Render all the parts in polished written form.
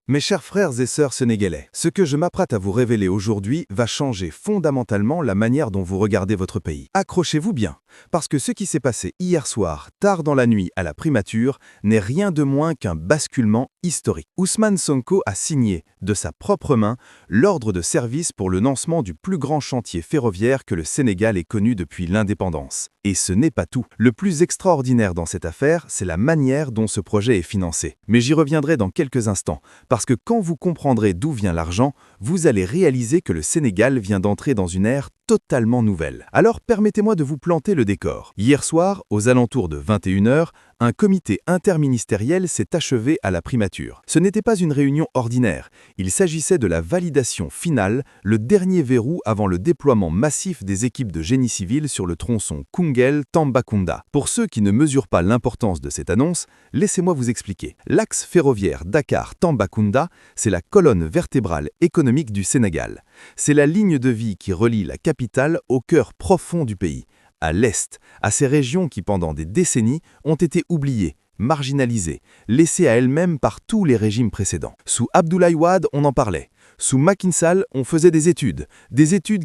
Mes chers frères et sœurs sénégalais, ce que je m'apprête à vous révéler aujourd'hui va changer fondamentalement la manière dont vous regardez votre pays. Accrochez-vous bien, parce que ce qui s'est passé hier soir, tard dans la nuit à la primature, n'est rien de moins qu'un basculement historique. Ousmane Sonko a signé, de sa propre main, l'ordre de service pour le lancement du plus grand chantier ferroviaire que le Sénégal ait connu depuis l'indépendance. Et ce n'est pas tout. Le plus extraordinaire dans cette affaire, c'est la manière dont ce projet est financé. Mais j'y reviendrai dans quelques instants. Parce que quand vous comprendrez d'où vient l'argent, vous allez réaliser que le Sénégal vient d'entrer dans une ère totalement nouvelle. Alors permettez-moi de vous planter le décor. Hier soir, aux alentours de 21h, un comité interministériel s'est achevé à la primature. Ce n'était pas une réunion ordinaire. Il s'agissait de la validation finale, le dernier verrou avant le déploiement massif des équipes de génie civil sur le tronçon Koungheul-Tambacounda. Pour ceux qui ne mesurent pas l'importance de cette annonce, laissez-moi vous expliquer. L'axe ferroviaire Dakar-Tambacounda, c'est la colonne vertébrale économique du Sénégal. C'est la ligne de vie qui relie la capitale au cœur profond du pays, à l'est, à ces régions qui pendant des décennies ont été oubliées, marginalisées, laissées à elles-mêmes par tous les régimes précédents. Sous Abdoulaye Wade, on en parlait. Sous Macky Sall, on faisait des études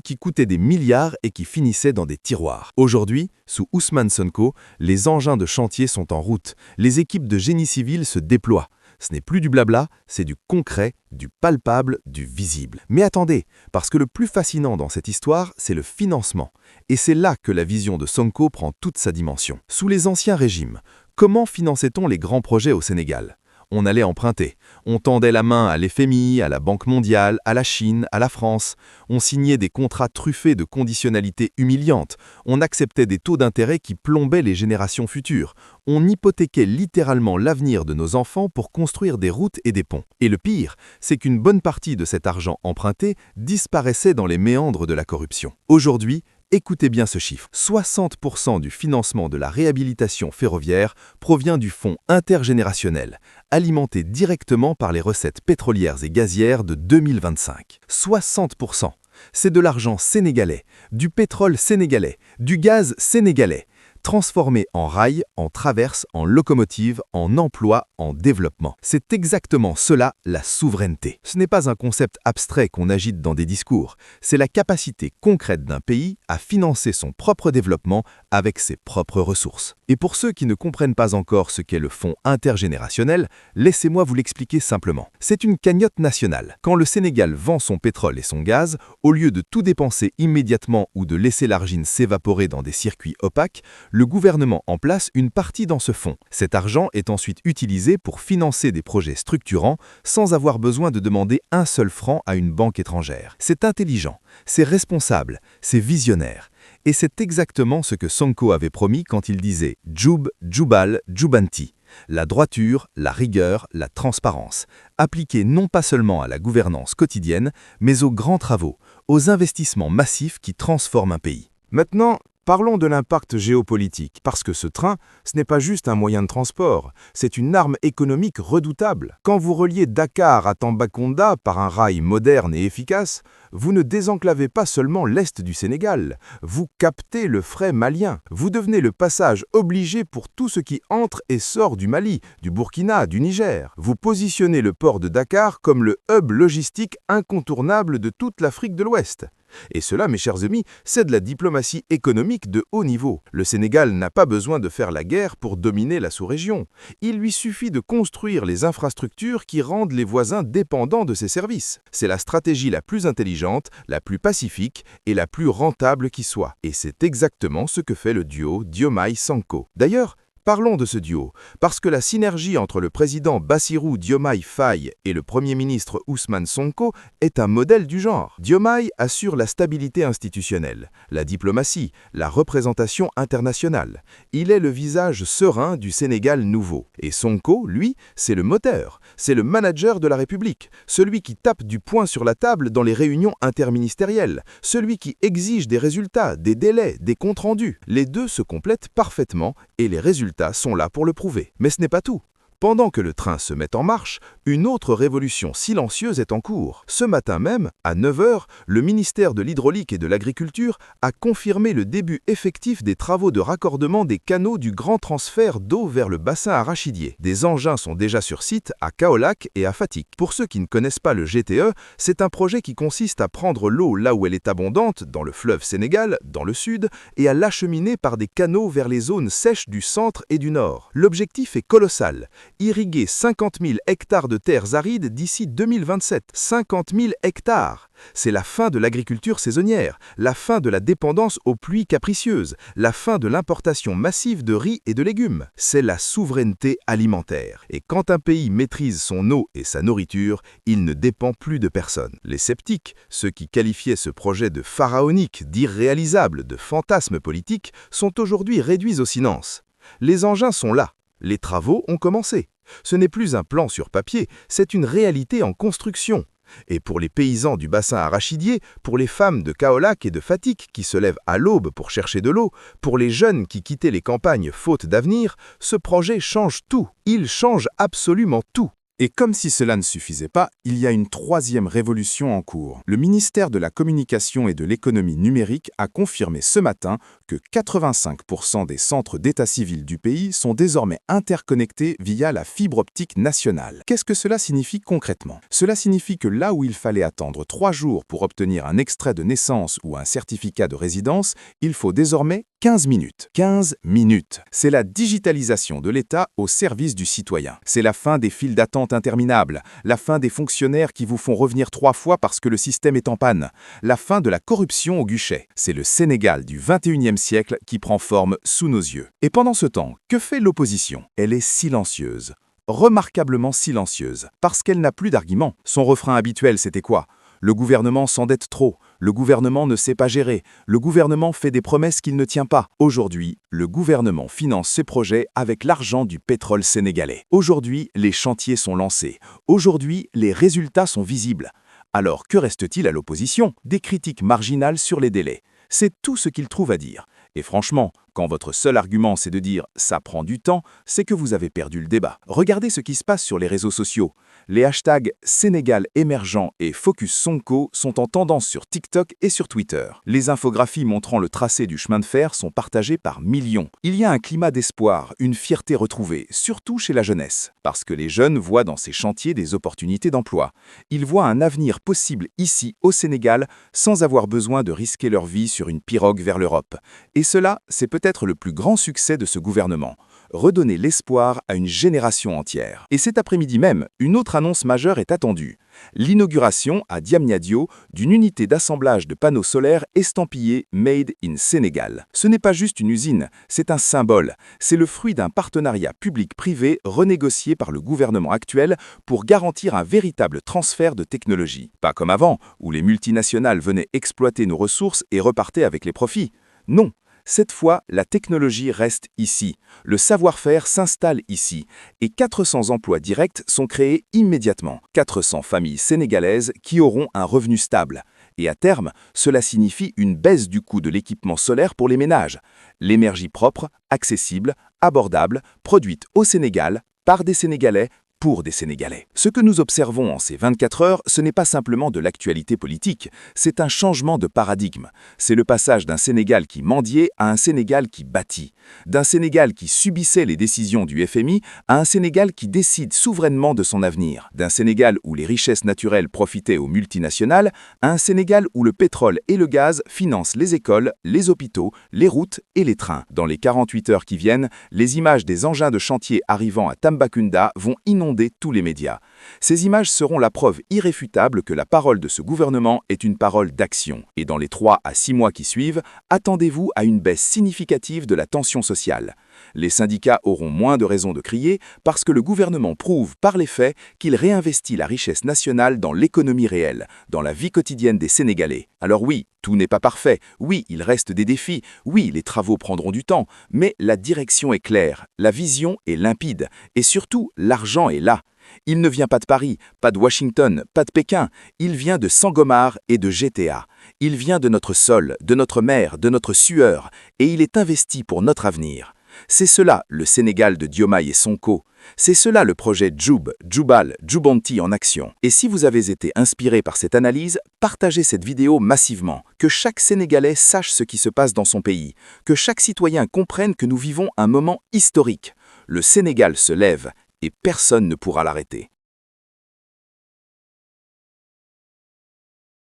qui coûtaient des milliards et qui finissaient dans des tiroirs. Aujourd'hui, sous Ousmane Sonko, les engins de chantier sont en route, les équipes de génie civil se déploient. Ce n'est plus du blabla, c'est du concret, du palpable, du visible. Mais attendez, parce que le plus fascinant dans cette histoire, c'est le financement. Et c'est là que la vision de Sonko prend toute sa dimension. Sous les anciens régimes, comment finançait-on les grands projets au Sénégal ? On allait emprunter. On tendait la main à l'FMI, à la Banque mondiale, à la Chine, à la France. On signait des contrats truffés de conditionnalités humiliantes. On acceptait des taux d'intérêt qui plombaient les générations futures. On hypothéquait littéralement l'avenir de nos enfants pour construire des routes et des ponts. Et le pire, c'est qu'une bonne partie de cet argent emprunté disparaissait dans les méandres de la corruption. Aujourd'hui, écoutez bien ce chiffre, 60% du financement de la réhabilitation ferroviaire provient du fonds intergénérationnel, alimenté directement par les recettes pétrolières et gazières de 2025. 60%, c'est de l'argent sénégalais, du pétrole sénégalais, du gaz sénégalais, transformé en rails, en traverses, en locomotives, en emplois, en développement. C'est exactement cela, la souveraineté. Ce n'est pas un concept abstrait qu'on agite dans des discours, c'est la capacité concrète d'un pays à financer son propre développement avec ses propres ressources. Et pour ceux qui ne comprennent pas encore ce qu'est le fonds intergénérationnel, laissez-moi vous l'expliquer simplement. C'est une cagnotte nationale. Quand le Sénégal vend son pétrole et son gaz, au lieu de tout dépenser immédiatement ou de laisser l'argile s'évaporer dans des circuits opaques, le gouvernement en place une partie dans ce fonds. Cet argent est ensuite utilisé pour financer des projets structurants sans avoir besoin de demander un seul franc à une banque étrangère. C'est intelligent, c'est responsable, c'est visionnaire. Et c'est exactement ce que Sonko avait promis quand il disait « Djoub, Djoubal, Djoubanti ». La droiture, la rigueur, la transparence, appliquées non pas seulement à la gouvernance quotidienne, mais aux grands travaux, aux investissements massifs qui transforment un pays. Maintenant, parlons de l'impact géopolitique, parce que ce train, ce n'est pas juste un moyen de transport, c'est une arme économique redoutable. Quand vous reliez Dakar à Tambacounda par un rail moderne et efficace, vous ne désenclavez pas seulement l'est du Sénégal, vous captez le fret malien. Vous devenez le passage obligé pour tout ce qui entre et sort du Mali, du Burkina, du Niger. Vous positionnez le port de Dakar comme le hub logistique incontournable de toute l'Afrique de l'Ouest. Et cela, mes chers amis, c'est de la diplomatie économique de haut niveau. Le Sénégal n'a pas besoin de faire la guerre pour dominer la sous-région. Il lui suffit de construire les infrastructures qui rendent les voisins dépendants de ses services. C'est la stratégie la plus intelligente, la plus pacifique et la plus rentable qui soit. Et c'est exactement ce que fait le duo Diomaye-Sonko. D'ailleurs, parlons de ce duo, parce que la synergie entre le président Bassirou Diomaye Faye et le Premier ministre Ousmane Sonko est un modèle du genre. Diomaye assure la stabilité institutionnelle, la diplomatie, la représentation internationale. Il est le visage serein du Sénégal nouveau. Et Sonko, lui, c'est le moteur, c'est le manager de la République, celui qui tape du poing sur la table dans les réunions interministérielles, celui qui exige des résultats, des délais, des comptes rendus. Les deux se complètent parfaitement et les résultats sont là pour le prouver. Mais ce n'est pas tout. Pendant que le train se met en marche, une autre révolution silencieuse est en cours. Ce matin même, à 9 heures, le ministère de l'Hydraulique et de l'Agriculture a confirmé le début effectif des travaux de raccordement des canaux du grand transfert d'eau vers le bassin arachidier. Des engins sont déjà sur site à Kaolack et à Fatick. Pour ceux qui ne connaissent pas le GTE, c'est un projet qui consiste à prendre l'eau là où elle est abondante, dans le fleuve Sénégal, dans le sud, et à l'acheminer par des canaux vers les zones sèches du centre et du nord. L'objectif est colossal, irriguer 50 000 hectares de terres arides d'ici 2027. 50 000 hectares! C'est la fin de l'agriculture saisonnière, la fin de la dépendance aux pluies capricieuses, la fin de l'importation massive de riz et de légumes. C'est la souveraineté alimentaire. Et quand un pays maîtrise son eau et sa nourriture, il ne dépend plus de personne. Les sceptiques, ceux qui qualifiaient ce projet de pharaonique, d'irréalisable, de fantasme politique, sont aujourd'hui réduits au silence. Les engins sont là. Les travaux ont commencé. Ce n'est plus un plan sur papier, c'est une réalité en construction. Et pour les paysans du bassin arachidier, pour les femmes de Kaolack et de Fatick qui se lèvent à l'aube pour chercher de l'eau, pour les jeunes qui quittaient les campagnes faute d'avenir, ce projet change tout. Il change absolument tout. Et comme si cela ne suffisait pas, il y a une troisième révolution en cours. Le ministère de la Communication et de l'Économie numérique a confirmé ce matin que 85% des centres d'état civil du pays sont désormais interconnectés via la fibre optique nationale. Qu'est-ce que cela signifie concrètement? Cela signifie que là où il fallait attendre 3 jours pour obtenir un extrait de naissance ou un certificat de résidence, il faut désormais 15 minutes. 15 minutes. C'est la digitalisation de l'État au service du citoyen. C'est la fin des files d'attente interminables, la fin des fonctionnaires qui vous font revenir 3 fois parce que le système est en panne, la fin de la corruption au guichet. C'est le Sénégal du 21e siècle qui prend forme sous nos yeux. Et pendant ce temps, que fait l'opposition? Elle est silencieuse. Remarquablement silencieuse, parce qu'elle n'a plus d'arguments. Son refrain habituel, c'était quoi? Le gouvernement s'endette trop, le gouvernement ne sait pas gérer, le gouvernement fait des promesses qu'il ne tient pas. Aujourd'hui, le gouvernement finance ses projets avec l'argent du pétrole sénégalais. Aujourd'hui, les chantiers sont lancés. Aujourd'hui, les résultats sont visibles. Alors que reste-t-il à l'opposition? Des critiques marginales sur les délais. C'est tout ce qu'il trouve à dire. Et franchement, quand votre seul argument c'est de dire « ça prend du temps », c'est que vous avez perdu le débat. Regardez ce qui se passe sur les réseaux sociaux. Les hashtags Sénégal émergent et Focus Sonko sont en tendance sur TikTok et sur Twitter. Les infographies montrant le tracé du chemin de fer sont partagées par millions. Il y a un climat d'espoir, une fierté retrouvée, surtout chez la jeunesse. Parce que les jeunes voient dans ces chantiers des opportunités d'emploi. Ils voient un avenir possible ici, au Sénégal, sans avoir besoin de risquer leur vie sur une pirogue vers l'Europe. Et cela, c'est peut-être le plus grand succès de ce gouvernement. Redonner l'espoir à une génération entière. Et cet après-midi même, une autre annonce majeure est attendue. L'inauguration à Diamniadio d'une unité d'assemblage de panneaux solaires estampillés Made in Sénégal. Ce n'est pas juste une usine, c'est un symbole. C'est le fruit d'un partenariat public-privé renégocié par le gouvernement actuel pour garantir un véritable transfert de technologie. Pas comme avant, où les multinationales venaient exploiter nos ressources et repartaient avec les profits. Non. Cette fois, la technologie reste ici, le savoir-faire s'installe ici, et 400 emplois directs sont créés immédiatement. 400 familles sénégalaises qui auront un revenu stable. Et à terme, cela signifie une baisse du coût de l'équipement solaire pour les ménages. L'énergie propre, accessible, abordable, produite au Sénégal, par des Sénégalais, pour des Sénégalais. Ce que nous observons en ces 24 heures, ce n'est pas simplement de l'actualité politique, c'est un changement de paradigme. C'est le passage d'un Sénégal qui mendiait à un Sénégal qui bâtit, d'un Sénégal qui subissait les décisions du FMI à un Sénégal qui décide souverainement de son avenir, d'un Sénégal où les richesses naturelles profitaient aux multinationales à un Sénégal où le pétrole et le gaz financent les écoles, les hôpitaux, les routes et les trains. Dans les 48 heures qui viennent, les images des engins de chantier arrivant à Tambacounda vont inonder tous les médias. Ces images seront la preuve irréfutable que la parole de ce gouvernement est une parole d'action. Et dans les 3 à 6 mois qui suivent, attendez-vous à une baisse significative de la tension sociale. Les syndicats auront moins de raisons de crier parce que le gouvernement prouve par les faits qu'il réinvestit la richesse nationale dans l'économie réelle, dans la vie quotidienne des Sénégalais. Alors oui, tout n'est pas parfait, oui, il reste des défis, oui, les travaux prendront du temps, mais la direction est claire, la vision est limpide, et surtout, l'argent est là. Il ne vient pas de Paris, pas de Washington, pas de Pékin, il vient de Sangomar et de GTA. Il vient de notre sol, de notre mer, de notre sueur, et il est investi pour notre avenir. C'est cela, le Sénégal de Diomaye et Sonko. C'est cela le projet Djoub, Djoubal, Djoubanti en action. Et si vous avez été inspiré par cette analyse, partagez cette vidéo massivement. Que chaque Sénégalais sache ce qui se passe dans son pays. Que chaque citoyen comprenne que nous vivons un moment historique. Le Sénégal se lève et personne ne pourra l'arrêter.